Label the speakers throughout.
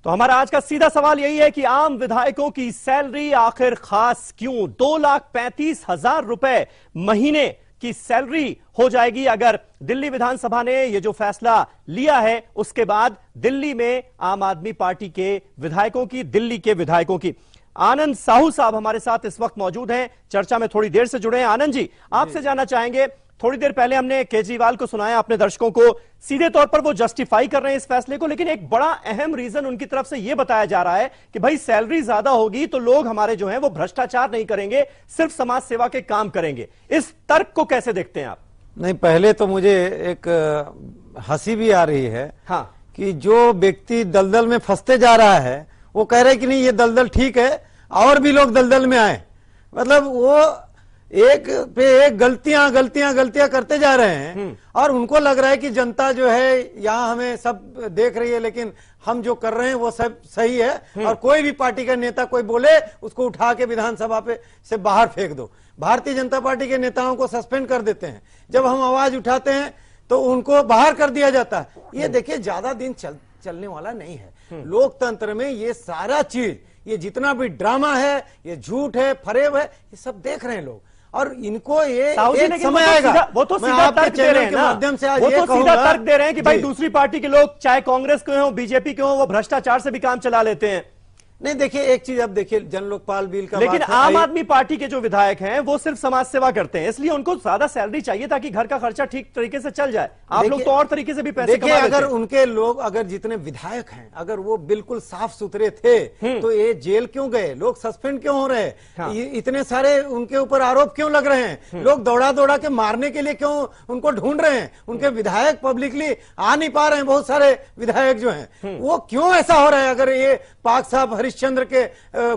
Speaker 1: तो हमारा आज का सीधा सवाल यही है कि आम विधायकों की सैलरी आखिर खास क्यों 2,35,000 रुपए महीने की सैलरी हो जाएगी अगर दिल्ली विधानसभा ने यह जो फैसला लिया है उसके बाद दिल्ली में आम आदमी पार्टी के विधायकों की, दिल्ली के विधायकों की। आनंद साहू साहब हमारे साथ इस वक्त मौजूद हैं, चर्चा में थोड़ी देर से जुड़े हैं। आनंद जी, आपसे जानना चाहेंगे, थोड़ी देर पहले हमने केजरीवाल को सुनाया, अपने दर्शकों को सीधे तौर पर वो जस्टिफाई कर रहे हैं इस फैसले को, लेकिन एक बड़ा अहम रीजन उनकी तरफ से यह बताया जा रहा है कि भाई सैलरी ज्यादा होगी तो लोग हमारे जो हैं वो भ्रष्टाचार नहीं करेंगे, सिर्फ समाज सेवा के काम करेंगे। इस तर्क को कैसे देखते हैं आप?
Speaker 2: नहीं, पहले तो मुझे एक हंसी भी आ रही है
Speaker 1: हाँ,
Speaker 2: कि जो व्यक्ति दलदल में फंसते जा रहा है वो कह रहे कि नहीं ये दलदल ठीक है और भी लोग दलदल में आए। मतलब वो एक पे एक गलतियां करते जा रहे हैं और उनको लग रहा है कि जनता जो है यहाँ हमें सब देख रही है, लेकिन हम जो कर रहे हैं वो सब सही है और कोई भी पार्टी का नेता कोई बोले उसको उठा के विधानसभा पे से बाहर फेंक दो। भारतीय जनता पार्टी के नेताओं को सस्पेंड कर देते हैं, जब हम आवाज उठाते हैं तो उनको बाहर कर दिया जाता है। ये देखिए ज्यादा दिन चलने वाला नहीं है। लोकतंत्र में ये सारा चीज, ये जितना भी ड्रामा है, ये झूठ है, फरेब है, ये सब देख रहे हैं लोग और इनको ये एक समय आएगा।
Speaker 1: वो तो सीधा तर्क दे रहे हैं ना, वो तो सीधा तर्क दे रहे हैं कि भाई दूसरी पार्टी के लोग चाहे कांग्रेस के हो, बीजेपी के हो, वो भ्रष्टाचार से भी काम चला लेते हैं।
Speaker 2: नहीं, देखिए एक चीज, अब देखिए जन लोकपाल बिल का,
Speaker 1: लेकिन आम आदमी पार्टी के जो विधायक हैं वो सिर्फ समाज सेवा करते हैं, इसलिए उनको ज्यादा सैलरी चाहिए ताकि घर का खर्चा ठीक तरीके से चल जाए। आप लोग तो और तरीके से भी पैसे कमा लेते हैं।
Speaker 2: अगर उनके लोग, अगर जितने विधायक हैं अगर वो बिल्कुल साफ सुथरे थे तो ये जेल क्यों गए, लोग सस्पेंड क्यों हो रहे हैं? हाँ। इतने सारे उनके ऊपर आरोप क्यों लग रहे हैं? लोग दौड़ा दौड़ा के मारने के लिए क्यों उनको ढूंढ रहे हैं? उनके विधायक पब्लिकली आ नहीं पा रहे हैं, बहुत सारे विधायक जो हैं वो क्यों ऐसा हो रहा है? अगर ये पाक साहब हरिश्चंद्र के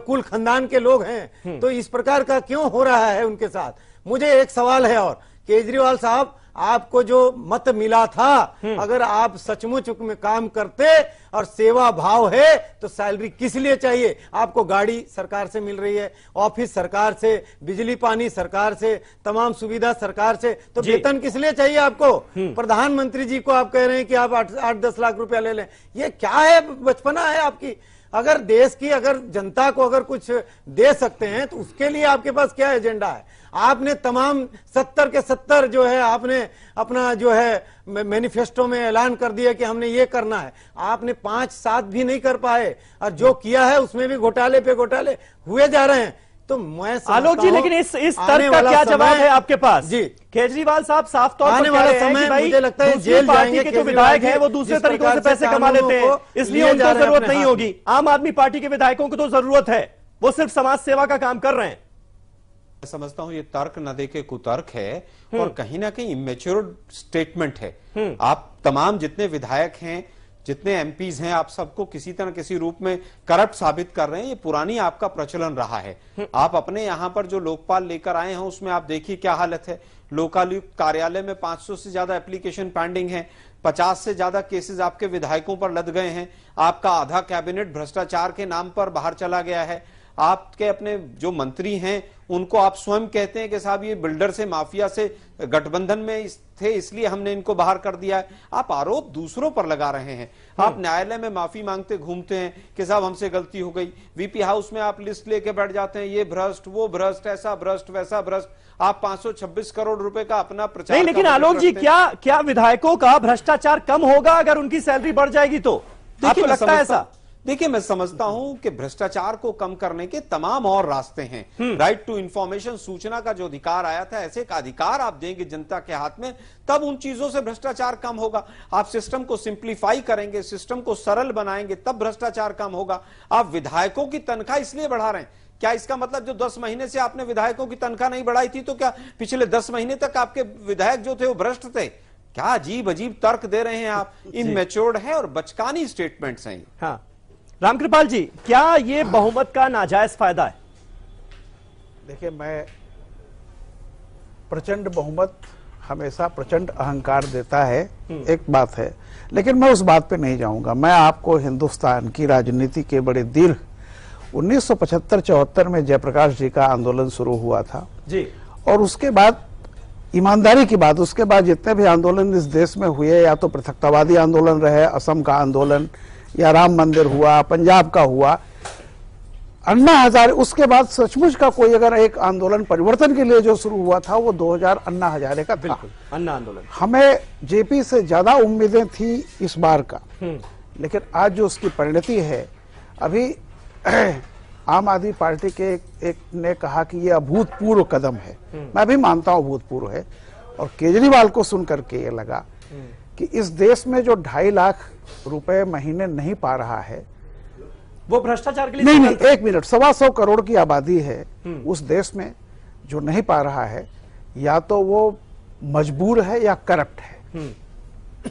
Speaker 2: कुल खानदान के लोग हैं तो इस प्रकार का क्यों हो रहा है उनके साथ? मुझे एक सवाल है और, केजरीवाल साहब आपको जो मत मिला था, अगर आप सचमुच में काम करते और सेवा भाव है तो सैलरी किस लिए चाहिए? आपको गाड़ी सरकार से मिल रही है, ऑफिस सरकार से, बिजली पानी सरकार से, तमाम सुविधा सरकार से, तो वेतन किस लिए चाहिए आपको? प्रधानमंत्री जी को आप कह रहे हैं कि आप 8-10 लाख रुपया ले लें, ये क्या है? बचपना है आपकी? अगर देश की, अगर जनता को अगर कुछ दे सकते हैं तो उसके लिए आपके पास क्या एजेंडा है? आपने तमाम 70 के 70 जो है आपने अपना जो है मैनिफेस्टो में ऐलान कर दिया कि हमने ये करना है, आपने 5-7 भी नहीं कर पाए और जो किया है उसमें भी घोटाले पे घोटाले हुए जा रहे हैं। तो मैं
Speaker 1: आलोक जी, लेकिन इस तर्क का क्या जवाब है आपके पास?
Speaker 2: जी,
Speaker 1: केजरीवाल साहब साफ तौर
Speaker 2: पर कह रहे हैं कि भाई
Speaker 1: मुझे लगता है जेल जाएंगे के जो विधायक हैं वो दूसरे तरीकों से पैसे कमा लेते हैं, इसलिए उनको जरूरत नहीं होगी। आम आदमी पार्टी के विधायकों को तो जरूरत है, वो सिर्फ समाज सेवा का काम कर रहे हैं।
Speaker 3: मैं समझता हूं ये तर्क न दे के कुतर्क है और कहीं ना कहीं इमेच्योर स्टेटमेंट है। आप तमाम जितने विधायक हैं, जितने एमपीज हैं, आप सबको किसी तरह किसी रूप में करप्ट साबित कर रहे हैं। ये पुरानी आपका प्रचलन रहा है। आप अपने यहां पर जो लोकपाल लेकर आए हैं उसमें आप देखिए क्या हालत है। लोकायुक्त कार्यालय में 500 से ज्यादा एप्लीकेशन पेंडिंग है, 50 से ज्यादा केसेस आपके विधायकों पर लद गए हैं। आपका आधा कैबिनेट भ्रष्टाचार के नाम पर बाहर चला गया है। आपके अपने जो मंत्री हैं उनको आप स्वयं कहते हैं कि साहब ये बिल्डर से, माफिया से गठबंधन में थे इसलिए हमने इनको बाहर कर दिया है। आप आरोप दूसरों पर लगा रहे हैं। आप न्यायालय में माफी मांगते घूमते हैं कि साहब हमसे गलती हो गई। वीपी हाउस में आप लिस्ट लेके बैठ जाते हैं, ये भ्रष्ट, वो भ्रष्ट, ऐसा भ्रष्ट, वैसा भ्रष्ट। आप 526 करोड़ रुपए का अपना प्रचार
Speaker 1: नहीं, लेकिन आलोक जी, क्या विधायकों का भ्रष्टाचार कम होगा अगर उनकी सैलरी बढ़ जाएगी तो? आपको लगता है ऐसा?
Speaker 3: देखिए, मैं समझता हूं कि भ्रष्टाचार को कम करने के तमाम और रास्ते हैं। राइट टू इंफॉर्मेशन, सूचना का जो अधिकार आया था, ऐसे का अधिकार आप देंगे जनता के हाथ में, तब उन चीजों से भ्रष्टाचार कम होगा। आप सिस्टम को सिंप्लीफाई करेंगे, सिस्टम को सरल बनाएंगे, तब भ्रष्टाचार कम होगा। आप विधायकों की तनख्वाह इसलिए बढ़ा रहे हैं, क्या इसका मतलब जो 10 महीने से आपने विधायकों की तनख्वाह नहीं बढ़ाई थी तो क्या पिछले 10 महीने तक आपके विधायक जो थे वो भ्रष्ट थे? क्या अजीब अजीब तर्क दे रहे हैं आप। इनमेच्योर्ड है और बचकानी स्टेटमेंट्स हैं।
Speaker 1: हाँ, रामकृपाल जी, क्या ये बहुमत का नाजायज फायदा है?
Speaker 4: देखिए, मैं प्रचंड बहुमत हमेशा प्रचंड अहंकार देता है, एक बात है, लेकिन मैं उस बात पे नहीं जाऊंगा। मैं आपको हिंदुस्तान की राजनीति के बड़े दीर्घ 1975-74 में जयप्रकाश जी का आंदोलन शुरू हुआ था
Speaker 1: जी,
Speaker 4: और उसके बाद ईमानदारी की बात, उसके बाद जितने भी आंदोलन इस देश में हुए, या तो पृथकतावादी आंदोलन रहे, असम का आंदोलन, या राम मंदिर हुआ, पंजाब का हुआ, अन्ना हजारे, उसके बाद सचमुच का कोई अगर एक आंदोलन परिवर्तन के लिए जो शुरू हुआ था वो 2000 अन्ना हजारे का था।
Speaker 1: अन्ना आंदोलन।
Speaker 4: हमें जेपी से ज्यादा उम्मीदें थी इस बार का, लेकिन आज जो उसकी परिणति है, अभी आम आदमी पार्टी के एक ने कहा कि ये अभूतपूर्व कदम है, मैं भी मानता हूं अभूतपूर्व है, और केजरीवाल को सुन करके ये लगा कि इस देश में जो 2.5 लाख रुपए महीने नहीं पा रहा है
Speaker 1: वो भ्रष्टाचार के लिए
Speaker 4: नहीं, एक मिनट, 125 करोड़ की आबादी है उस देश में, जो नहीं पा रहा है या तो वो मजबूर है या करप्ट है,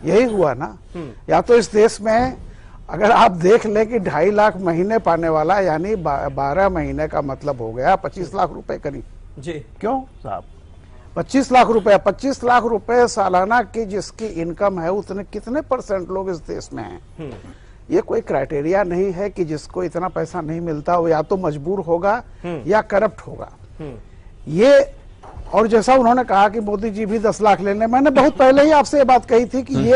Speaker 4: यही हुआ ना। या तो इस देश में अगर आप देख लें कि 2.5 लाख महीने पाने वाला यानी 12 महीने का मतलब हो गया 25 लाख रुपए करीब
Speaker 1: जी।
Speaker 4: क्यों साहब, 25 लाख रुपए, 25 लाख रुपए सालाना की जिसकी इनकम है उतने कितने % लोग इस देश में हैं। ये कोई क्राइटेरिया नहीं है कि जिसको इतना पैसा नहीं मिलता वो या तो मजबूर होगा या करप्ट होगा। ये, और जैसा उन्होंने कहा कि मोदी जी भी 10 लाख ले लें, मैंने बहुत पहले ही आपसे ये बात कही थी कि ये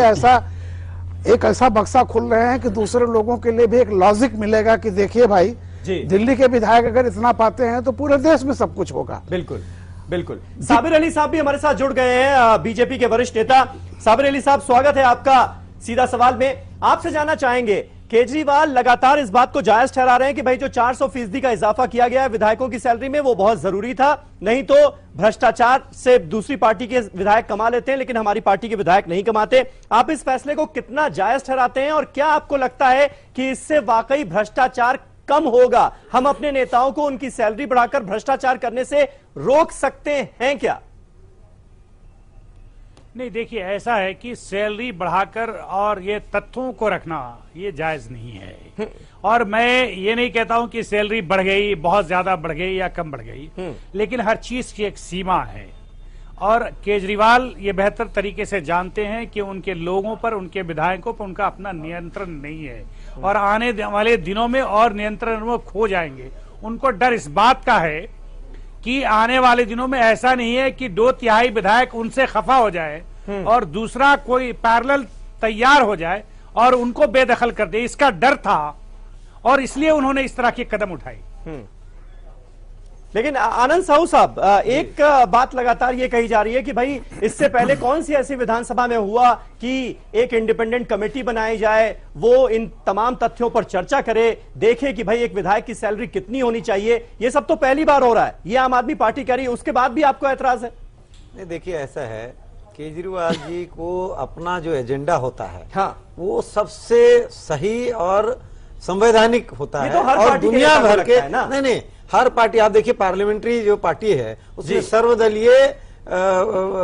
Speaker 4: ऐसा बक्सा खुल रहे हैं कि दूसरे लोगों के लिए भी एक लॉजिक मिलेगा कि देखिए भाई, दिल्ली के विधायक अगर इतना पाते हैं तो पूरे देश में सब कुछ होगा।
Speaker 1: बिल्कुल बिल्कुल। साबिर अली साहब भी हमारे साथ जुड़ गए हैं, बीजेपी के वरिष्ठ नेता। साबिर अली साहब, स्वागत है आपका। सीधा सवाल में आपसे जानना चाहेंगे, केजरीवाल लगातार इस बात को जायज ठहरा रहे हैं कि भाई जो 400% का इजाफा किया गया है विधायकों की सैलरी में वो बहुत जरूरी था, नहीं तो भ्रष्टाचार से दूसरी पार्टी के विधायक कमा लेते हैं लेकिन हमारी पार्टी के विधायक नहीं कमाते। आप इस फैसले को कितना जायज ठहराते हैं और क्या आपको लगता है कि इससे वाकई भ्रष्टाचार कम होगा? हम अपने नेताओं को उनकी सैलरी बढ़ाकर भ्रष्टाचार करने से रोक सकते हैं क्या?
Speaker 5: नहीं, देखिए, ऐसा है कि सैलरी बढ़ाकर और ये तथ्यों को रखना ये जायज नहीं है। और मैं ये नहीं कहता हूं कि सैलरी बढ़ गई, बहुत ज्यादा बढ़ गई या कम बढ़ गई, लेकिन हर चीज की एक सीमा है। और केजरीवाल ये बेहतर तरीके से जानते हैं कि उनके लोगों पर, उनके विधायकों पर उनका अपना नियंत्रण नहीं है और आने वाले दिनों में और नियंत्रण वो खो जाएंगे। उनको डर इस बात का है कि आने वाले दिनों में ऐसा नहीं है कि 2/3 विधायक उनसे खफा हो जाए और दूसरा कोई पैरेलल तैयार हो जाए और उनको बेदखल कर दे। इसका डर था और इसलिए उन्होंने इस तरह के कदम उठाए।
Speaker 1: लेकिन आनंद साहू साहब, एक बात लगातार ये कही जा रही है कि भाई इससे पहले कौन सी ऐसी विधानसभा में हुआ कि एक इंडिपेंडेंट कमेटी बनाई जाए, वो इन तमाम तथ्यों पर चर्चा करे, देखे कि भाई एक विधायक की सैलरी कितनी होनी चाहिए। ये सब तो पहली बार हो रहा है, ये आम आदमी पार्टी कह रही है, उसके बाद भी आपको ऐतराज है?
Speaker 2: नहीं, देखिए, ऐसा है, केजरीवाल जी को अपना जो एजेंडा होता है, हाँ, वो सबसे सही और संवैधानिक होता है।
Speaker 1: तो हर
Speaker 2: और
Speaker 1: पार्टी
Speaker 2: दुनिया भर के
Speaker 1: नहीं,
Speaker 2: हर पार्टी, आप देखिए पार्लियामेंट्री जो पार्टी है उसमें सर्वदलीय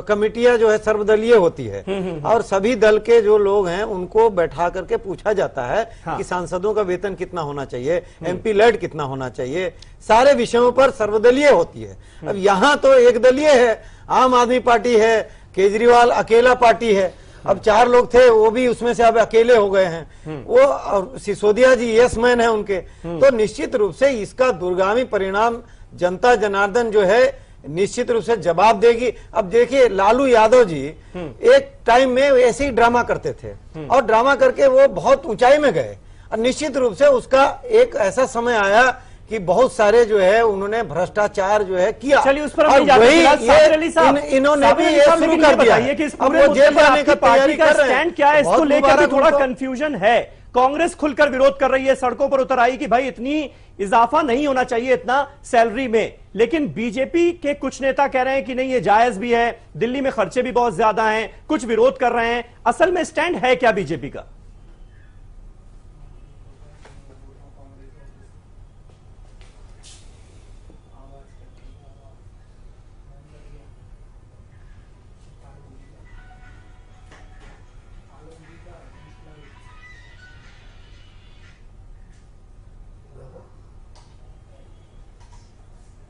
Speaker 2: कमेटियां जो है सर्वदलीय होती है और सभी दल के जो लोग हैं उनको बैठा करके पूछा जाता है कि सांसदों का वेतन कितना होना चाहिए, MP लेड कितना होना चाहिए, सारे विषयों पर सर्वदलीय होती है। अब यहाँ तो एक दलीय है, आम आदमी पार्टी है, केजरीवाल अकेला पार्टी है। अब 4 लोग थे, वो भी उसमें से अब अकेले हो गए हैं। वो सिसोदिया जी यस मैन है उनके, तो निश्चित रूप से इसका दूरगामी परिणाम जनता जनार्दन जो है निश्चित रूप से जवाब देगी। अब देखिए, लालू यादव जी एक टाइम में ऐसे ही ड्रामा करते थे और ड्रामा करके वो बहुत ऊंचाई में गए और निश्चित रूप से उसका एक ऐसा समय आया कि बहुत सारे जो है उन्होंने भ्रष्टाचार जो है किया।
Speaker 1: चलिए, उस पर
Speaker 2: और वही इन्होंने भी ये शुरू कर दिया है कि अब वो जेल जाने का तैयारी कर रहे हैं।
Speaker 1: स्टैंड क्या है इसको लेकर थोड़ा कंफ्यूजन है। कांग्रेस खुलकर विरोध कर रही है, सड़कों पर उतर आई कि भाई इतनी इजाफा नहीं होना चाहिए इतना सैलरी में, लेकिन बीजेपी के कुछ नेता कह रहे हैं कि नहीं ये जायज भी है, दिल्ली में खर्चे भी बहुत ज्यादा हैं, कुछ विरोध कर रहे हैं। असल में स्टैंड है क्या बीजेपी का?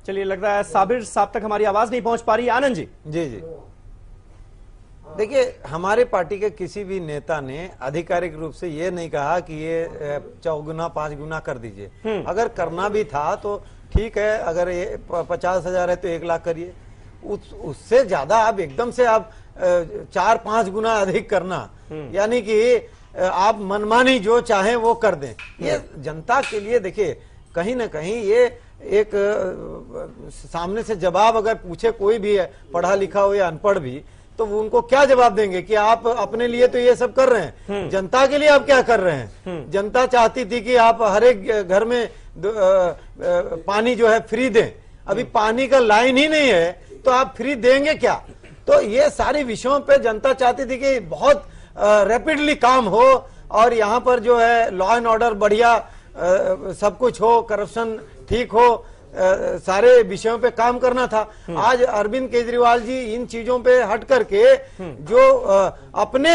Speaker 1: चलिए, लग रहा है साबिर साहब तक हमारी आवाज नहीं पहुंच पा रही। आनंद जी।
Speaker 2: जी जी, देखिए, हमारे पार्टी के किसी भी नेता ने आधिकारिक रूप से ये नहीं कहा कि ये 4 गुना 5 गुना कर दीजिए। अगर करना भी था तो ठीक है, अगर ये 50,000 है तो 1 लाख करिए, उससे ज्यादा आप एकदम से आप 4-5 गुना अधिक करना, यानी कि आप मनमानी जो चाहे वो कर दें। ये जनता के लिए देखिए कहीं ना कहीं ये एक सामने से जवाब अगर पूछे कोई भी है, पढ़ा लिखा हो या अनपढ़ भी, तो वो उनको क्या जवाब देंगे कि आप अपने लिए तो ये सब कर रहे हैं, जनता के लिए आप क्या कर रहे हैं? जनता चाहती थी कि आप हर एक घर में पानी जो है फ्री दें, अभी पानी का लाइन ही नहीं है तो आप फ्री देंगे क्या? तो ये सारे विषयों पे जनता चाहती थी कि बहुत रैपिडली काम हो और यहाँ पर जो है लॉ एंड ऑर्डर बढ़िया सब कुछ हो, करप्शन ठीक हो, सारे विषयों पे काम करना था। आज अरविंद केजरीवाल जी इन चीजों पे हट करके जो अपने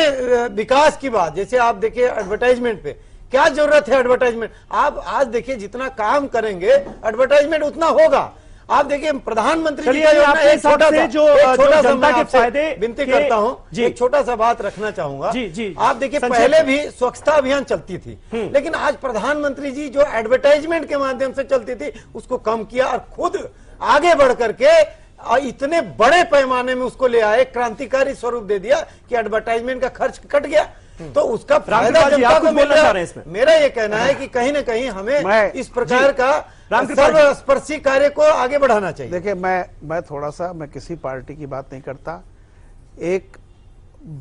Speaker 2: विकास की बात, जैसे आप देखिए एडवर्टाइजमेंट पे, क्या जरूरत है एडवर्टाइजमेंट? आप आज देखिए जितना काम करेंगे एडवर्टाइजमेंट उतना होगा। आप देखिए प्रधानमंत्री जी का एक छोटा सा जनता के फायदे विनती करता हूं, एक छोटा सा बात रखना चाहूंगा। आप देखिए पहले भी स्वच्छता अभियान चलती थी, लेकिन आज प्रधानमंत्री जी जो एडवर्टाइजमेंट के माध्यम से चलती थी उसको कम किया और खुद आगे बढ़ करके इतने बड़े पैमाने में उसको ले आए, क्रांतिकारी स्वरूप दे दिया कि एडवर्टाइजमेंट का खर्च कट गया। तो उसका फायदा जनता को मिल रहा है। मेरा ये कहना है कि कहीं ना कहीं हमें इस प्रकार का सर्वस्पर्शी कार्य को आगे बढ़ाना चाहिए।
Speaker 4: देखिए मैं थोड़ा सा, मैं किसी पार्टी की बात नहीं करता। एक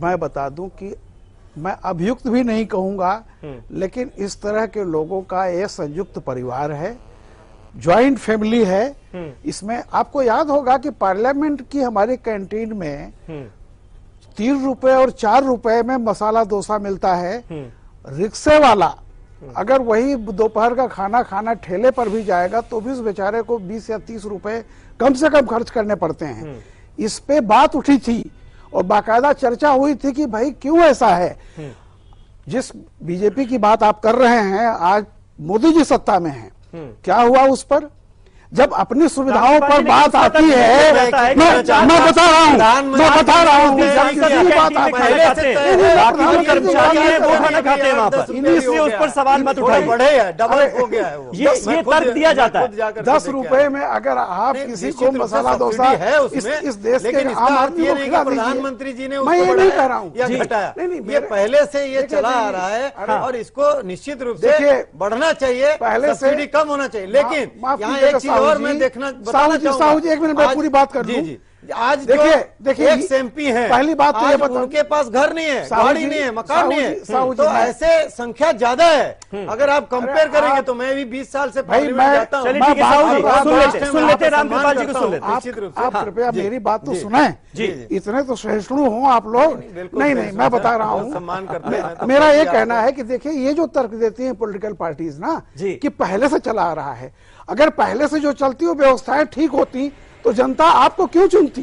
Speaker 4: मैं बता दूं कि मैं अभियुक्त भी नहीं कहूंगा, लेकिन इस तरह के लोगों का एक संयुक्त परिवार है, ज्वाइंट फैमिली है। इसमें आपको याद होगा कि पार्लियामेंट की हमारी कैंटीन में 3 रुपए और 4 रुपए में मसाला डोसा मिलता है। रिक्शे वाला अगर वही दोपहर का खाना खाना ठेले पर भी जाएगा तो भी उस बेचारे को 20 या 30 रुपए कम से कम खर्च करने पड़ते हैं। इस पे बात उठी थी और बाकायदा चर्चा हुई थी कि भाई क्यों ऐसा है। जिस बीजेपी की बात आप कर रहे हैं, आज मोदी जी सत्ता में हैं, क्या हुआ उस पर? जब अपनी सुविधाओं पर बात आती है, मैं बता रहा हूँ,
Speaker 1: कर्मचारी है वो खाना खाते हैं वहाँ पर, इसलिए उस पर सवाल मत उठाइए।
Speaker 2: बढ़े है, डबल हो गया है वो।
Speaker 1: ये तर्क दिया जाता है।
Speaker 4: 10 रुपए में अगर आप किसी को मसाला डोसा इस देश के आम आदमी को खिला दीजिए,
Speaker 2: प्रधानमंत्री जी ने
Speaker 4: मैं ये नहीं कह रहा हूँ
Speaker 2: या घटाया, ये पहले से ये चला आ रहा है और इसको निश्चित रूप से बढ़ना चाहिए, पहले से कम होना चाहिए। लेकिन यहाँ एक चीज और मैं देखना बताना चाहूंगा।
Speaker 4: साहू जी, एक मिनट में पूरी बात कर लूं।
Speaker 2: आज
Speaker 4: देखिए
Speaker 2: एक्स एमपी हैं,
Speaker 4: पहली बात तो ये बताओ,
Speaker 2: उनके पास घर नहीं है, गाड़ी नहीं है, मकान नहीं है, तो ऐसे संख्या ज्यादा है। अगर आप कंपेयर करेंगे तो मैं भी 20 साल से पार्लियामेंट जाता हूँ।
Speaker 1: सुन लेते रामकृपाल जी को, सुन लेते।
Speaker 4: आप कृपया मेरी बात तो सुनाएं। इतने तो सहिष्णु हो आप लोग। नहीं, मैं बता रहा हूँ,
Speaker 2: सम्मान करते।
Speaker 4: मेरा ये कहना है कि देखिए ये जो तर्क देती है पॉलिटिकल पार्टीज ना, कि पहले से चला आ रहा है, अगर पहले से जो चलती हो व्यवस्थाएं ठीक होती तो जनता आपको क्यों चुनती?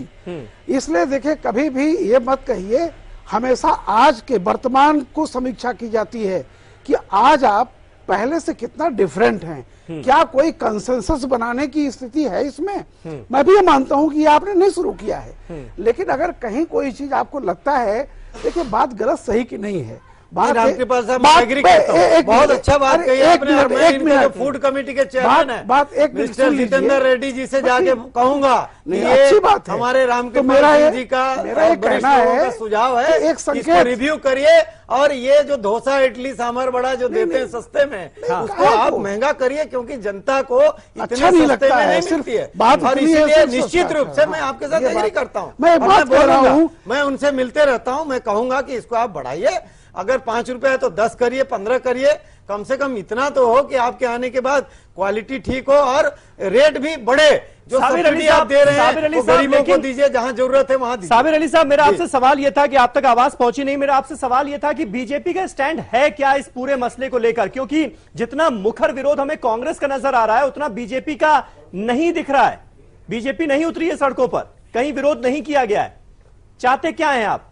Speaker 4: इसलिए देखिए कभी भी ये मत कहिए, हमेशा आज के वर्तमान को समीक्षा की जाती है कि आज आप पहले से कितना डिफरेंट हैं। क्या कोई कंसेंसस बनाने की स्थिति है इसमें? मैं भी ये मानता हूं कि ये आपने नहीं शुरू किया है, लेकिन अगर कहीं कोई चीज आपको लगता है, देखिए बात गलत सही की नहीं है,
Speaker 2: रामकृपाल साहब एग्री करता हूं, बहुत अच्छा बात कही आपने। एक मिनट, फूड कमेटी के चेयरमैन है मिस्टर जितेंद्र रेड्डी जी से जाके कहूंगा
Speaker 4: अच्छी बात है।
Speaker 2: हमारे रामकृपाल जी का
Speaker 4: कहना है,
Speaker 2: सुझाव है, इसको रिव्यू करिए और ये जो डोसा इडली सांभर बड़ा जो देते हैं सस्ते में, उसको आप महंगा करिए, क्योंकि जनता को
Speaker 4: अच्छा नहीं लगता है,
Speaker 2: मिलती है। और इसीलिए निश्चित रूप से मैं आपके साथ एग्री करता हूँ, मैं उनसे मिलते रहता हूँ। मैं कहूंगा कि इसको आप बढ़ाइए, अगर 5 रुपए है तो 10 करिए, 15 करिए, कम से कम इतना तो हो कि आपके आने के बाद क्वालिटी ठीक हो और रेट भी बढ़े। जो सब्सिडी आप दे रहे हैं वो गरीबों को दीजिए, जहां जरूरत है वहां दीजिए।
Speaker 1: साबिर अली साहब, मेरा आपसे सवाल यह था कि आप तक आवाज पहुंची नहीं, मेरा आपसे सवाल यह था कि बीजेपी का स्टैंड है क्या इस पूरे मसले को लेकर? क्योंकि जितना मुखर विरोध हमें कांग्रेस का नजर आ रहा है, उतना बीजेपी का नहीं दिख रहा है। बीजेपी नहीं उतरी है सड़कों पर, कहीं विरोध नहीं किया गया है। चाहते क्या है आप?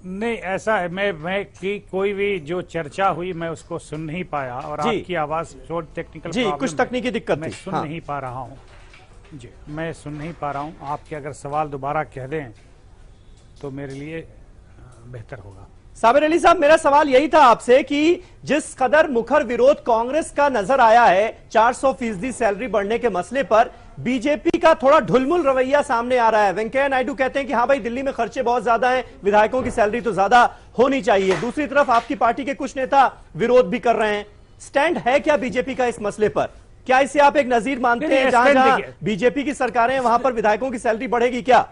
Speaker 5: नहीं, ऐसा है, मैं कि कोई भी जो चर्चा हुई मैं उसको सुन नहीं पाया और आपकी आवाज टेक्निकल
Speaker 1: जी कुछ तकनीकी दिक्कत
Speaker 5: मैं सुन नहीं पा रहा हूँ जी, मैं सुन नहीं पा रहा हूँ। आपके अगर सवाल दोबारा कह दें तो मेरे लिए बेहतर होगा।
Speaker 1: साबिर अली साहब, मेरा सवाल यही था आपसे कि जिस कदर मुखर विरोध कांग्रेस का नजर आया है 400% सैलरी बढ़ने के मसले पर, बीजेपी का थोड़ा ढुलमुल रवैया सामने आ रहा है। वेंकैया नायडू कहते हैं कि हाँ भाई, दिल्ली में खर्चे बहुत ज्यादा हैं, विधायकों की सैलरी तो ज्यादा होनी चाहिए। दूसरी तरफ आपकी पार्टी के कुछ नेता विरोध भी कर रहे हैं। स्टैंड है क्या बीजेपी का इस मसले पर? क्या इसे आप एक नजीर मानते हैं? जहां जहां बीजेपी की सरकारें हैं वहां पर विधायकों की सैलरी बढ़ेगी क्या?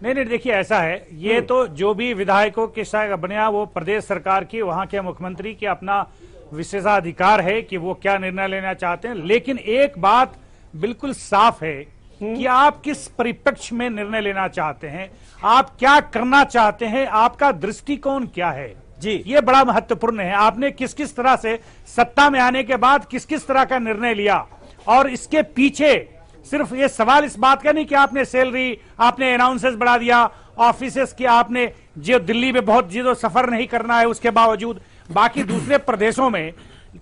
Speaker 5: नहीं, देखिए ऐसा है, ये तो जो भी विधायकों के बनिया वो प्रदेश सरकार की, वहां के मुख्यमंत्री की अपना विशेषाधिकार है कि वो क्या निर्णय लेना चाहते हैं। लेकिन एक बात बिल्कुल साफ है कि आप किस परिप्रेक्ष्य में निर्णय लेना चाहते हैं, आप क्या करना चाहते हैं, आपका दृष्टिकोण क्या है जी, ये बड़ा महत्वपूर्ण है। आपने किस किस तरह से सत्ता में आने के बाद किस किस तरह का निर्णय लिया, और इसके पीछे सिर्फ ये सवाल इस बात का नहीं कि आपने सैलरी, आपने अनाउंसेस बढ़ा दिया, ऑफिसेस की आपने, जो दिल्ली में बहुत जो सफर नहीं करना है उसके बावजूद बाकी दूसरे प्रदेशों में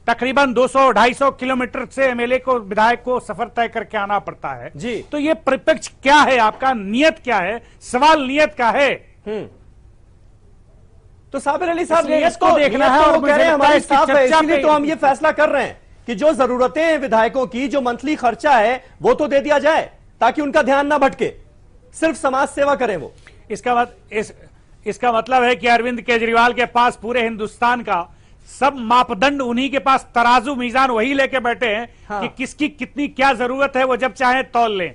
Speaker 5: तकरीबन 200-250 किलोमीटर से एमएलए को, विधायक को सफर तय करके आना पड़ता है
Speaker 1: जी।
Speaker 5: तो ये परिप्रेक्ष्य क्या है, आपका नियत क्या है? सवाल नियत का है।
Speaker 1: तो साबिर अली साहब, नियत
Speaker 5: को देखना है, और
Speaker 1: वो कह रहे हैं हमारी साफ है, इसीलिए तो हम ये फैसला कर रहे हैं कि जो जरूरतें हैं विधायकों की, जो मंथली खर्चा है वो तो दे दिया जाए ताकि उनका ध्यान ना भटके, सिर्फ समाज सेवा करें वो।
Speaker 5: इसका मतलब है कि अरविंद केजरीवाल के पास पूरे हिंदुस्तान का सब मापदंड, उन्हीं के पास तराजू मीजान वही लेके बैठे हैं कि किसकी कितनी क्या जरूरत है, वो जब चाहे तौल लें।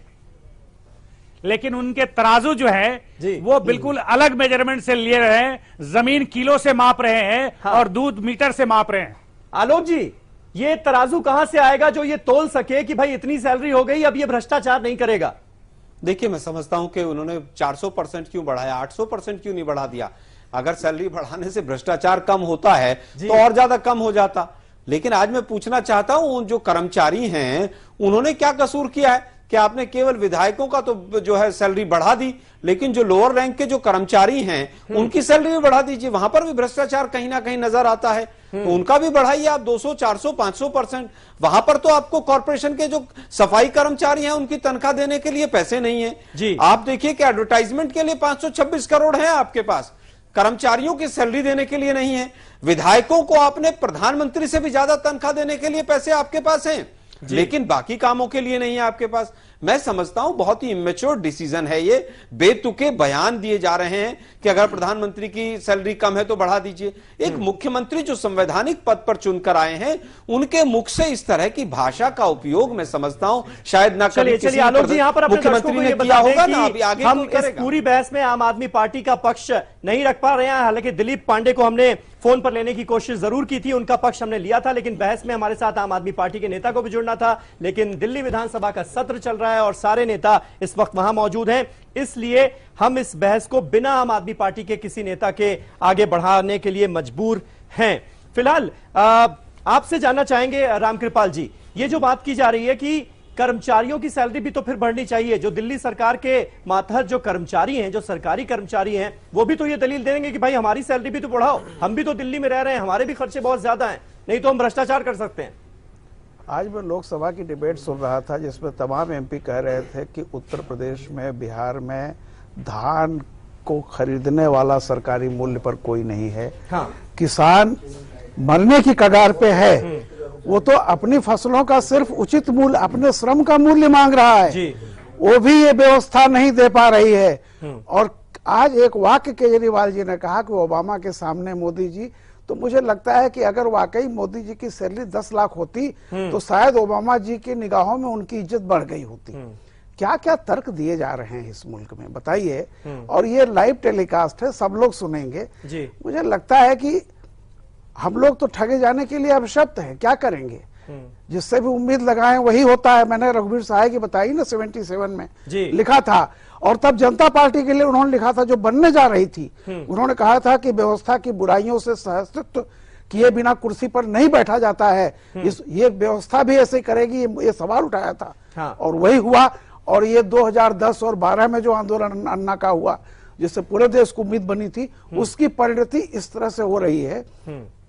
Speaker 5: लेकिन उनके तराजू जो है वो बिल्कुल अलग मेजरमेंट से लिए रहे हैं, जमीन किलो से माप रहे हैं और दूध मीटर से माप रहे हैं।
Speaker 1: आलोक जी, ये तराजू कहां से आएगा जो ये तोल सके कि भाई इतनी सैलरी हो गई, अब ये भ्रष्टाचार नहीं करेगा?
Speaker 3: देखिए, मैं समझता हूं कि उन्होंने 400% क्यों बढ़ाया, 800% क्यों नहीं बढ़ा दिया? अगर सैलरी बढ़ाने से भ्रष्टाचार कम होता है तो और ज्यादा कम हो जाता। लेकिन आज मैं पूछना चाहता हूं, जो कर्मचारी हैं उन्होंने क्या कसूर किया है कि आपने केवल विधायकों का तो जो है सैलरी बढ़ा दी, लेकिन जो लोअर रैंक के जो कर्मचारी हैं उनकी सैलरी भी बढ़ा दीजिए। वहां पर भी भ्रष्टाचार कहीं ना कहीं नजर आता है, तो उनका भी बढ़ाइए आप 200, 400, 500%। वहां पर तो आपको कॉर्पोरेशन के जो सफाई कर्मचारी हैं उनकी तनख्वाह देने के लिए पैसे नहीं है
Speaker 1: जी।
Speaker 3: आप देखिए कि एडवर्टाइजमेंट के लिए 526 करोड़ है आपके पास, कर्मचारियों की सैलरी देने के लिए नहीं है। विधायकों को आपने प्रधानमंत्री से भी ज्यादा तनख्वाह देने के लिए पैसे आपके पास हैं, लेकिन बाकी कामों के लिए नहीं है आपके पास। मैं समझता हूं बहुत ही इमेच्योर डिसीजन है ये। बेतुके बयान दिए जा रहे हैं कि अगर प्रधानमंत्री की सैलरी कम है तो बढ़ा दीजिए। एक मुख्यमंत्री जो संवैधानिक पद पर चुनकर आए हैं, उनके मुख से इस तरह की भाषा का उपयोग मैं समझता हूं शायद ना कभी
Speaker 1: चलिए आलोक जी, यहां पर
Speaker 3: मुख्यमंत्री ने किया होगा ना, अभी आगे
Speaker 1: हम इस पूरी बहस में आम आदमी पार्टी का पक्ष नहीं रख पा रहे हैं। हालांकि दिलीप पांडे को हमने फोन पर लेने की कोशिश जरूर की थी, उनका पक्ष हमने लिया था, लेकिन बहस में हमारे साथ आम आदमी पार्टी के नेता को भी जुड़ना था। लेकिन दिल्ली विधानसभा का सत्र चल रहा है और सारे नेता इस वक्त वहां मौजूद हैं, इसलिए हम इस बहस को बिना आम आदमी पार्टी के किसी नेता के आगे बढ़ाने के लिए मजबूर हैं। फिलहाल आपसे जानना चाहेंगे रामकृपाल जी, ये जो बात की जा रही है कि कर्मचारियों की सैलरी भी तो फिर बढ़नी चाहिए, जो दिल्ली सरकार के मातहत जो कर्मचारी हैं, जो सरकारी कर्मचारी हैं, वो भी तो ये दलील देंगे कि भाई हमारी सैलरी भी तो बढ़ाओ, हम भी तो दिल्ली में रह रहे हैं, हमारे भी खर्चे बहुत ज्यादा हैं, नहीं तो हम भ्रष्टाचार कर सकते हैं।
Speaker 4: आज मैं लोकसभा की डिबेट सुन रहा था जिसमें तमाम एमपी कह रहे थे कि उत्तर प्रदेश में, बिहार में धान को खरीदने वाला सरकारी मूल्य पर कोई नहीं है। किसान मरने की कगार पे है, वो तो अपनी फसलों का सिर्फ उचित मूल्य, अपने श्रम का मूल्य मांग रहा है जी। वो भी ये व्यवस्था नहीं दे पा रही है। और आज एक वाक्य केजरीवाल जी ने कहा कि ओबामा के सामने मोदी जी, तो मुझे लगता है कि अगर वाकई मोदी जी की सैलरी 10 लाख होती तो शायद ओबामा जी की निगाहों में उनकी इज्जत बढ़ गई होती। क्या क्या तर्क दिए जा रहे हैं इस मुल्क में, बताइए। और ये लाइव टेलीकास्ट है, सब लोग सुनेंगे जी। मुझे लगता है कि हम लोग तो ठगे जाने के लिए अभिशप्त हैं, क्या करेंगे। जिससे भी उम्मीद लगाएं वही होता है। मैंने रघुवीर सहाय की बताई ना, 77 में लिखा था, और तब जनता पार्टी के लिए उन्होंने लिखा था जो बनने जा रही थी। उन्होंने कहा था कि व्यवस्था की बुराइयों से सहस्तित्व किए बिना कुर्सी पर नहीं बैठा जाता है, ये व्यवस्था भी ऐसे करेगी, ये सवाल उठाया था। और वही हुआ। और ये 2010 और 12 में जो आंदोलन अन्ना का हुआ, जिससे पूरे देश को उम्मीद बनी थी, उसकी परिणति इस तरह से हो रही है।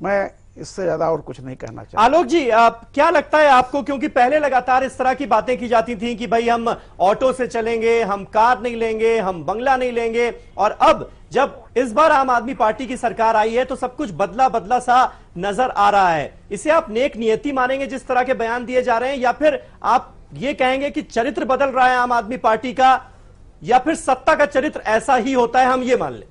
Speaker 4: मैं इससे ज्यादा और कुछ नहीं कहना चाहिए।
Speaker 1: आलोक जी, क्या लगता है आपको, क्योंकि पहले लगातार इस तरह की बातें की जाती थी कि भाई हम ऑटो से चलेंगे, हम कार नहीं लेंगे, हम बंगला नहीं लेंगे, और अब जब इस बार आम आदमी पार्टी की सरकार आई है तो सब कुछ बदला बदला सा नजर आ रहा है। इसे आप नेक नियति मानेंगे जिस तरह के बयान दिए जा रहे हैं, या फिर आप ये कहेंगे कि चरित्र बदल रहा है आम आदमी पार्टी का, या फिर सत्ता का चरित्र ऐसा ही होता है, हम ये मान लें?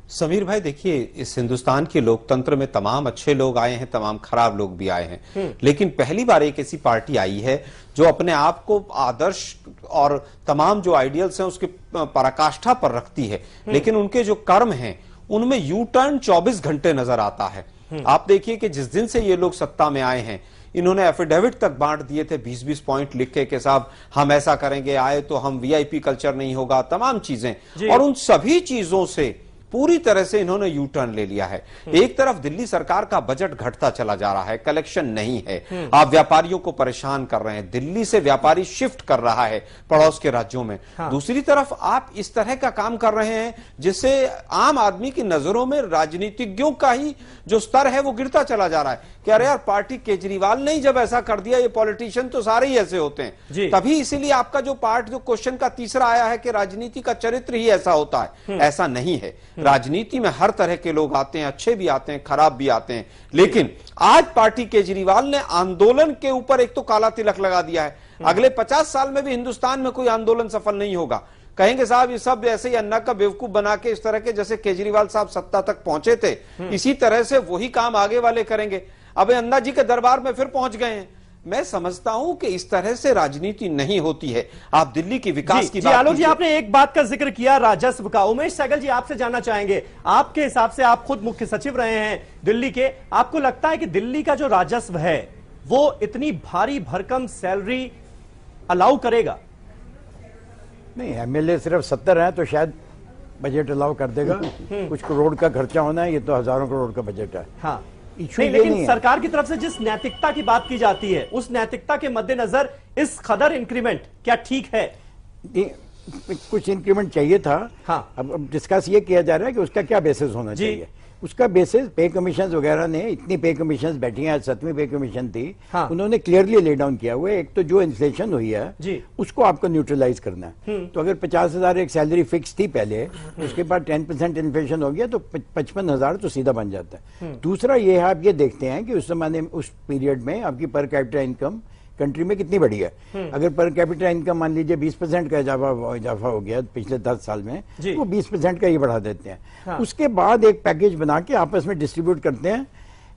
Speaker 3: समीर भाई, देखिए, इस हिंदुस्तान के लोकतंत्र में तमाम अच्छे लोग आए हैं, तमाम खराब लोग भी आए हैं, लेकिन पहली बार एक ऐसी पार्टी आई है जो अपने आप को आदर्श और तमाम जो आइडियल्स हैं उसके पराकाष्ठा पर रखती है, लेकिन उनके जो कर्म हैं उनमें यू टर्न 24 घंटे नजर आता है। आप देखिए कि जिस दिन से ये लोग सत्ता में आए हैं, इन्होंने एफिडेविट तक बांट दिए थे 20-20 पॉइंट लिख के साहब हम ऐसा करेंगे, आए तो हम वीआईपी कल्चर नहीं होगा, तमाम चीजें, और उन सभी चीजों से पूरी तरह से इन्होंने यू टर्न ले लिया है। एक तरफ दिल्ली सरकार का बजट घटता चला जा रहा है, कलेक्शन नहीं है, आप व्यापारियों को परेशान कर रहे हैं, दिल्ली से व्यापारी शिफ्ट कर रहा है पड़ोस के राज्यों में। दूसरी तरफ आप इस तरह का काम कर रहे हैं जिससे आम आदमी की नजरों में राजनीतिज्ञों का ही जो स्तर है वो गिरता चला जा रहा है कि अरे यार, पार्टी केजरीवाल ने जब ऐसा कर दिया, ये पॉलिटिशियन तो सारे ही ऐसे होते हैं। तभी इसीलिए आपका जो पार्ट जो क्वेश्चन का तीसरा आया है कि राजनीति का चरित्र ही ऐसा होता है, ऐसा नहीं है। राजनीति में हर तरह के लोग आते हैं, अच्छे भी आते हैं, खराब भी आते हैं, लेकिन आज पार्टी केजरीवाल ने आंदोलन के ऊपर एक तो काला तिलक लगा दिया है। अगले 50 साल में भी हिंदुस्तान में कोई आंदोलन सफल नहीं होगा। कहेंगे साहब ये सब ऐसे ही अन्ना का बेवकूफ बना के, इस तरह के जैसे केजरीवाल साहब सत्ता तक पहुंचे थे, इसी तरह से वही काम आगे वाले करेंगे। अब अन्ना जी के दरबार में फिर पहुंच गए हैं। मैं समझता हूं कि इस तरह से राजनीति नहीं होती है। आप दिल्ली की विकास की बात
Speaker 1: आलोक जी, आपने एक बात का जिक्र किया राजस्व का। उमेश सहगल जी, आपसे जानना चाहेंगे, आपके हिसाब से, आप खुद मुख्य सचिव रहे हैं दिल्ली के, आपको लगता है कि दिल्ली का जो राजस्व है वो इतनी भारी भरकम सैलरी अलाउ करेगा?
Speaker 6: नहीं, एमएलए सिर्फ 70 है तो शायद बजट अलाउ कर देगा। कुछ करोड़ का खर्चा होना है, ये तो हजारों करोड़ का बजट है।
Speaker 1: हाँ, नहीं, लेकिन सरकार की तरफ से जिस नैतिकता की बात की जाती है, उस नैतिकता के मद्देनजर इस कदर इंक्रीमेंट क्या ठीक है?
Speaker 6: कुछ इंक्रीमेंट चाहिए था।
Speaker 1: हाँ।
Speaker 6: अब डिस्कस ये किया जा रहा है कि उसका क्या बेसिस होना चाहिए। उसका बेसिस पे कमीशन वगैरह ने, इतनी पे कमीशन बैठी हैं, आज 7वीं पे कमीशन थी। हाँ। उन्होंने क्लियरली ले डाउन किया हुआ है, एक तो जो इन्फ्लेशन हुई है उसको आपको न्यूट्रलाइज करना है। तो अगर 50,000 एक सैलरी फिक्स थी पहले, उसके बाद 10% इन्फ्लेशन हो गया तो 55,000 तो सीधा बन जाता है। दूसरा ये है, आप ये देखते हैं कि उस जमाने में, उस पीरियड में आपकी पर कैपिटा इनकम कंट्री में कितनी बढ़ी है। अगर पर कैपिटा इनकम मान लीजिए 20% का इजाफा हो गया पिछले 10 साल में, वो 20% का ही बढ़ा देते हैं। हाँ। उसके बाद एक पैकेज बना के आपस में डिस्ट्रीब्यूट करते हैं,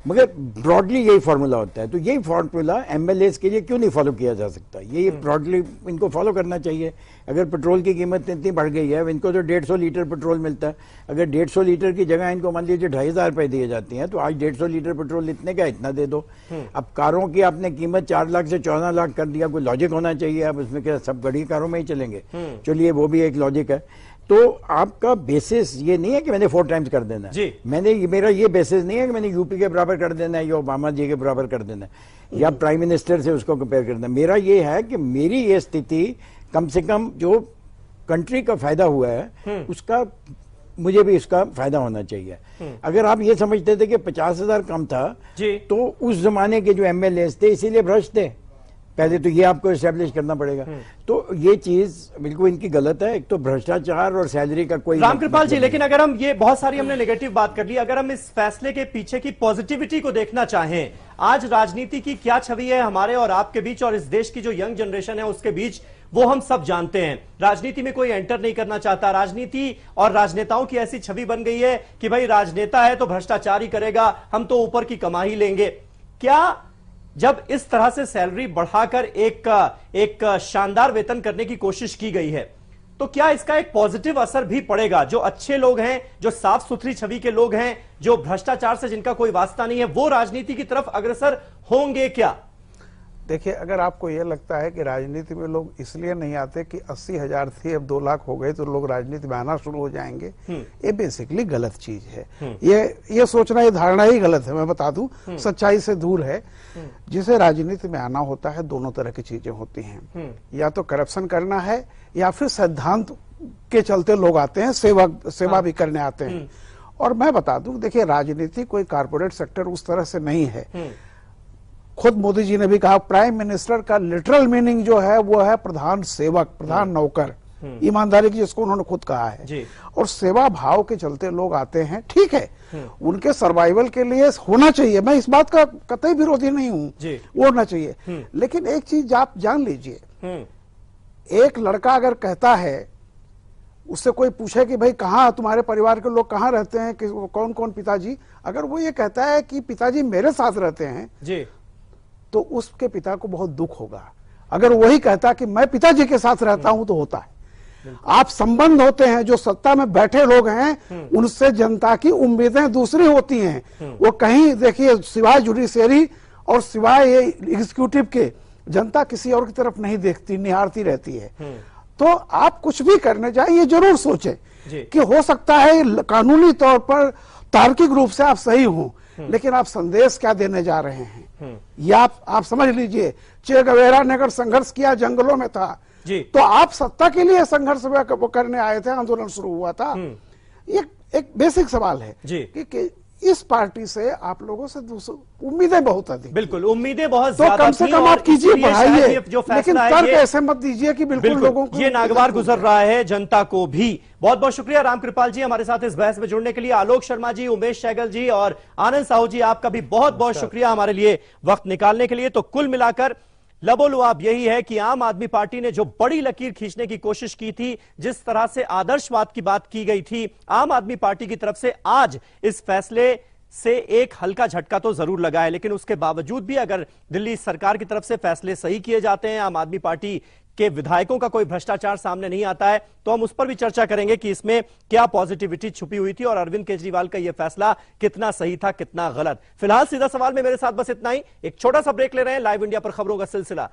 Speaker 6: मगर ब्रॉडली यही फॉर्मूला होता है। तो यही फॉर्मूला एमएलएस के लिए क्यों नहीं फॉलो किया जा सकता? ये ब्रॉडली इनको फॉलो करना चाहिए। अगर पेट्रोल की कीमत इतनी बढ़ गई है, इनको तो 150 लीटर पेट्रोल मिलता है, अगर 150 लीटर की जगह इनको मान लीजिए 2,500 रुपए दिए जाती हैं, तो आज 150 लीटर पेट्रोल इतने का इतना दे दो। अब कारों की आपने कीमत 4 लाख से 14 लाख कर दिया, कोई लॉजिक होना चाहिए। अब उसमें क्या सब बड़ी कारों में ही चलेंगे? चलिए, वो भी एक लॉजिक है। तो आपका बेसिस ये नहीं है कि मैंने 4 टाइम्स कर देना है। मेरा ये बेसिस नहीं है कि मैंने यूपी के बराबर कर देना है या ओबामा जी के बराबर कर देना है या प्राइम मिनिस्टर से उसको कंपेयर करना है। मेरा ये है कि मेरी ये स्थिति कम से कम जो कंट्री का फायदा हुआ है उसका मुझे भी इसका फायदा होना चाहिए। अगर आप ये समझते थे कि 50,000 कम था तो उस जमाने के जो एमएलए थे इसीलिए भ्रष्ट थे, पहले तो ये आपको एस्टेब्लिश करना पड़ेगा। तो ये चीज बिल्कुल इनकी गलत है। एक तो भ्रष्टाचार और सैलरी का कोई
Speaker 1: रामकृपाल जी, लेकिन अगर हम ये बहुत सारी हमने नेगेटिव बात कर ली, अगर हम इस फैसले के पीछे की पॉजिटिविटी को देखना चाहें, आज राजनीति की क्या छवि है हमारे और आपके बीच और इस देश की जो यंग जनरेशन है उसके बीच, वो हम सब जानते हैं। राजनीति में कोई एंटर नहीं करना चाहता। राजनीति और राजनेताओं की ऐसी छवि बन गई है कि भाई राजनेता है तो भ्रष्टाचार ही करेगा, हम तो ऊपर की कमाई लेंगे। क्या जब इस तरह से सैलरी बढ़ाकर एक शानदार वेतन करने की कोशिश की गई है, तो क्या इसका एक पॉजिटिव असर भी पड़ेगा? जो अच्छे लोग हैं, जो साफ सुथरी छवि के लोग हैं, जो भ्रष्टाचार से जिनका कोई वास्ता नहीं है, वो राजनीति की तरफ अग्रसर होंगे क्या?
Speaker 4: देखिए, अगर आपको यह लगता है कि राजनीति में लोग इसलिए नहीं आते कि 80,000 थे अब 2 लाख हो गए तो लोग राजनीति में आना शुरू हो जाएंगे, ये बेसिकली गलत चीज है। ये सोचना, ये धारणा ही गलत है। मैं बता दूं, सच्चाई से दूर है। जिसे राजनीति में आना होता है, दोनों तरह की चीजें होती हैं। या तो करप्शन करना है या फिर सिद्धांत के चलते लोग आते हैं, सेवा भी करने आते हैं। और मैं बता दूं, देखिए राजनीति कोई कारपोरेट सेक्टर उस तरह से नहीं है। खुद मोदी जी ने भी कहा, प्राइम मिनिस्टर का लिटरल मीनिंग जो है वो है प्रधान सेवक, प्रधान नौकर, ईमानदारी की, जिसको उन्होंने खुद कहा है। और सेवा भाव के चलते लोग आते हैं, ठीक है, उनके सर्वाइवल के लिए होना चाहिए, मैं इस बात का कतई विरोधी नहीं हूं, वो होना चाहिए। लेकिन एक चीज आप जान लीजिए, एक लड़का अगर कहता है, उससे कोई पूछे कि भाई कहाँ तुम्हारे परिवार के लोग कहाँ रहते हैं, कि कौन कौन पिताजी, अगर वो ये कहता है कि पिताजी मेरे साथ रहते हैं जी, तो उसके पिता को बहुत दुख होगा। अगर वही कहता कि मैं पिताजी के साथ रहता हूं तो होता है। आप संबंध होते हैं, जो सत्ता में बैठे लोग हैं उनसे जनता की उम्मीदें दूसरी होती हैं। वो कहीं देखिए, सिवाय जुडिशियरी और सिवाय ये एग्जीक्यूटिव के, जनता किसी और की तरफ नहीं देखती, निहारती रहती है। तो आप कुछ भी करने जाए ये जरूर सोचें कि हो सकता है कानूनी तौर पर तार्किक रूप से आप सही हो, लेकिन आप संदेश क्या देने जा रहे हैं ये आप समझ लीजिए। चे गवेरा ने अगर संघर्ष किया, जंगलों में था जी, तो आप सत्ता के लिए संघर्ष करने आए थे, आंदोलन शुरू हुआ था। एक बेसिक सवाल है जी कि इस पार्टी से आप लोगों से उम्मीदें बहुत अधिक, बिल्कुल उम्मीदें बहुत ज्यादा, तो कम से कम आप कीजिए, बढ़ाइए, लेकिन तर्क ऐसे मत दीजिए कि बिल्कुल लोगों को
Speaker 1: ये नागवार गुजर रहा है, जनता को भी। बहुत बहुत शुक्रिया रामकृपाल जी हमारे साथ इस बहस में जुड़ने के लिए। आलोक शर्मा जी, उमेश सहगल जी और आनंद साहू जी, आपका भी बहुत बहुत शुक्रिया हमारे लिए वक्त निकालने के लिए। तो कुल मिलाकर लबोलुआब यही है कि आम आदमी पार्टी ने जो बड़ी लकीर खींचने की कोशिश की थी, जिस तरह से आदर्शवाद की बात की गई थी आम आदमी पार्टी की तरफ से, आज इस फैसले से एक हल्का झटका तो जरूर लगा है। लेकिन उसके बावजूद भी अगर दिल्ली सरकार की तरफ से फैसले सही किए जाते हैं, आम आदमी पार्टी के विधायकों का कोई भ्रष्टाचार सामने नहीं आता है, तो हम उस पर भी चर्चा करेंगे कि इसमें क्या पॉजिटिविटी छुपी हुई थी और अरविंद केजरीवाल का यह फैसला कितना सही था, कितना गलत। फिलहाल सीधा सवाल में मेरे साथ बस इतना ही। एक छोटा सा ब्रेक ले रहे हैं। लाइव इंडिया पर खबरों का सिलसिला